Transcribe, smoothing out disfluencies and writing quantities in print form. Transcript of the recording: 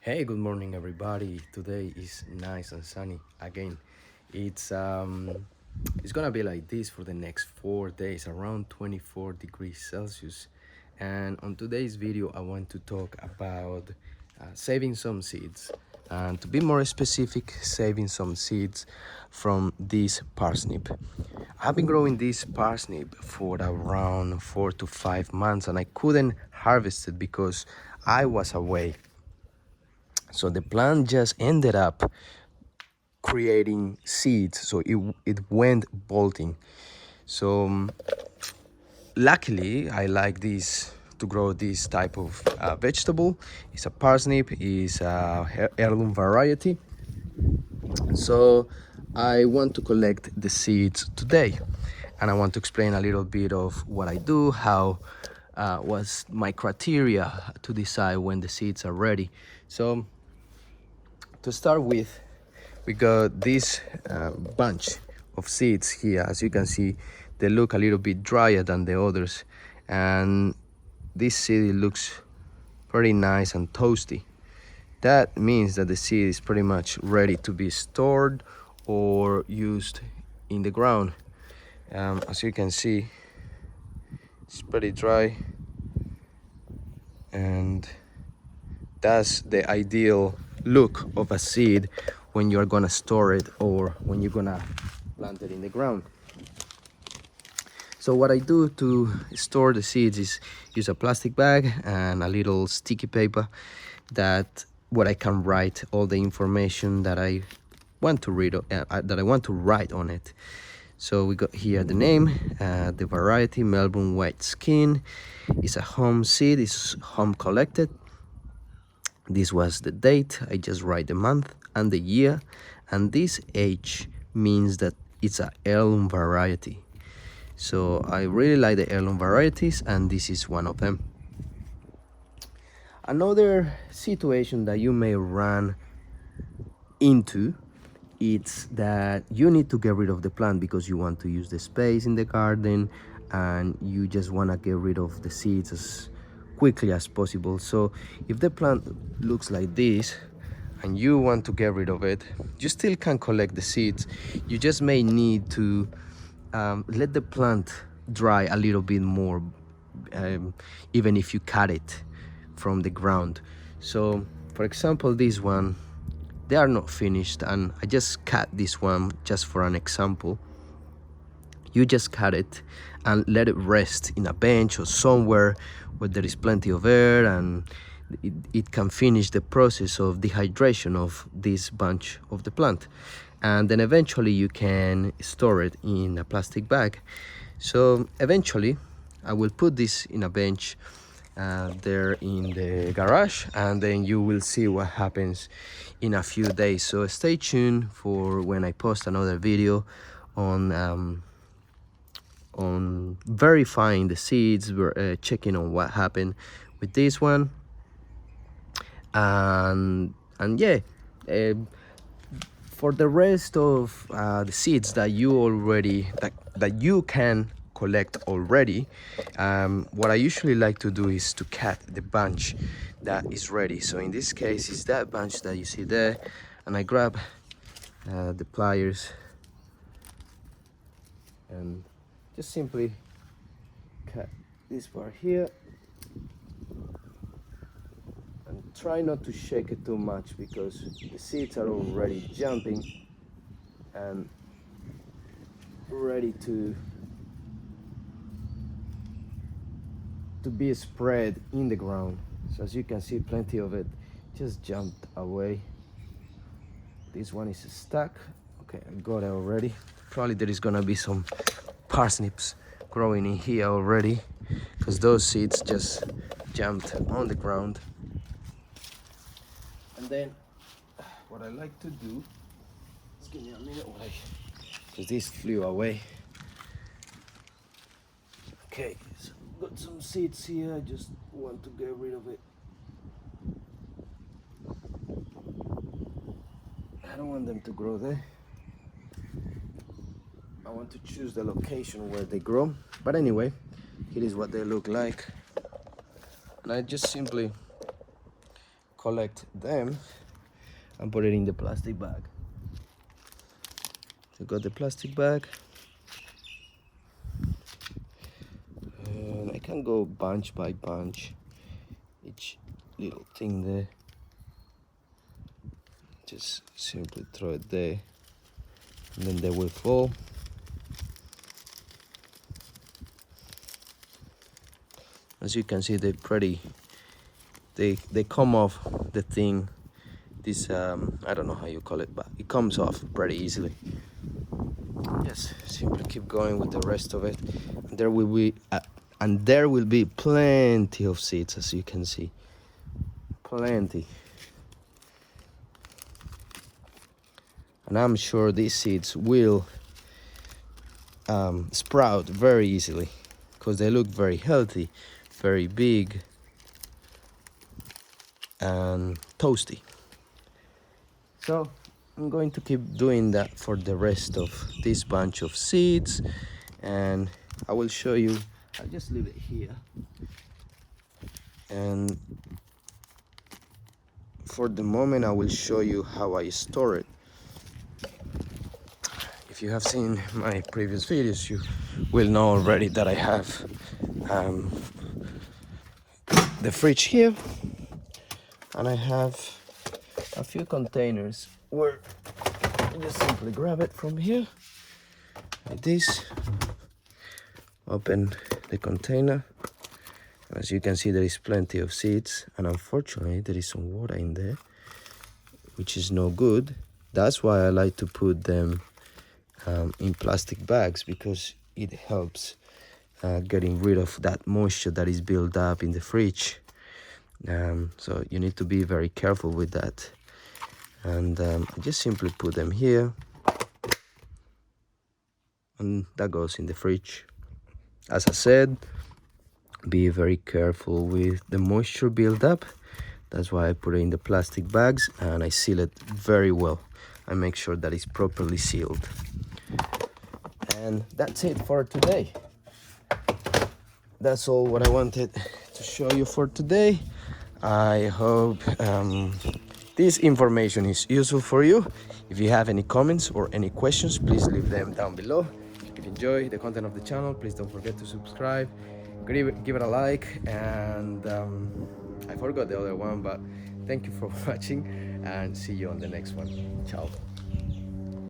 Hey, good morning everybody. Today is nice and sunny again. It's um it's gonna be like this for the next 4 days, around 24 degrees Celsius. And on today's video, I want to talk about saving some seeds. And to be more specific, saving some seeds from this parsnip. I've been growing this parsnip for around 4 to 5 months, and I couldn't harvest it because I was away. So the plant just ended up creating seeds, so it went bolting. So luckily I like this to grow this type of vegetable. It's a parsnip, is a heirloom variety. So I want to collect the seeds today, and I want to explain a little bit of what I do, how was my criteria to decide when the seeds are ready. So to start with, we got this bunch of seeds here. As you can see, they look a little bit drier than the others, and this seed looks pretty nice and toasty. That means that the seed is pretty much ready to be stored or used in the ground. As you can see, it's pretty dry, and that's the ideal look of a seed when you're gonna store it or when you're gonna plant it in the ground. So what I do to store the seeds is use a plastic bag and a little sticky paper that what I can write all the information that I want to read, that I want to write on it. So we got here the name, the variety, Melbourne white skin. It's a home seed, it's home collected. This was the date. I just write the month and the year, and this age means that it's a heirloom variety. So I really like the heirloom varieties, and this is one of them. Another situation that you may run into, it's that you need to get rid of the plant because you want to use the space in the garden and you just want to get rid of the seeds as quickly as possible. So if the plant looks like this and you want to get rid of it, you still can collect the seeds. You just may need to let the plant dry a little bit more, even if you cut it from the ground. So for example, this one, they are not finished, and I just cut this one just for an example. You just cut it and let it rest in a bench or somewhere where there is plenty of air, and it can finish the process of dehydration of this bunch of the plant, and then eventually you can store it in a plastic bag. So eventually I will put this in a bench there in the garage, and then you will see what happens in a few days. So stay tuned for when I post another video on verifying the seeds. We're checking on what happened with this one, and yeah, for the rest of the seeds that you already that you can collect already, what I usually like to do is to cut the bunch that is ready. So in this case, it's that bunch that you see there, and I grab the pliers and just simply cut this part here, and try not to shake it too much because the seeds are already jumping and ready to be spread in the ground. So as you can see, plenty of it just jumped away. This one is stuck. Okay, I got it already. Probably there is gonna be some parsnips growing in here already because those seeds just jumped on the ground. And then what I like to do, just give me a minute because this flew away. Okay, so got some seeds here. I just want to get rid of it. I don't want them to grow there. I want to choose the location where they grow. But anyway, here is what they look like. And I just simply collect them and put it in the plastic bag. So got the plastic bag, and I can go bunch by bunch, each little thing there. Just simply throw it there, and then they will fall. As you can see, they're pretty. They come off the thing. This I don't know how you call it, but it comes off pretty easily. Just simply keep going with the rest of it. And there will be plenty of seeds, as you can see. Plenty. And I'm sure these seeds will sprout very easily because they look very healthy, very big, and toasty. So I'm going to keep doing that for the rest of this bunch of seeds, and I will show you. I'll just leave it here, and for the moment I will show you how I store it. If you have seen my previous videos, you will know already that I have the fridge here, and I have a few containers where you just simply grab it from here like this, open the container. As you can see, there is plenty of seeds, and unfortunately there is some water in there, which is no good. That's why I like to put them in plastic bags, because it helps getting rid of that moisture that is built up in the fridge. So you need to be very careful with that. And I just simply put them here, and that goes in the fridge. As I said, be very careful with the moisture buildup. That's why I put it in the plastic bags, and I seal it very well. I make sure that it's properly sealed. And that's it for today. That's all what I wanted to show you for today. I hope this information is useful for you. If you have any comments or any questions, please leave them down below. If you enjoy the content of the channel, please don't forget to subscribe, give it a like, and I forgot the other one, but thank you for watching, and see you on the next one. Ciao.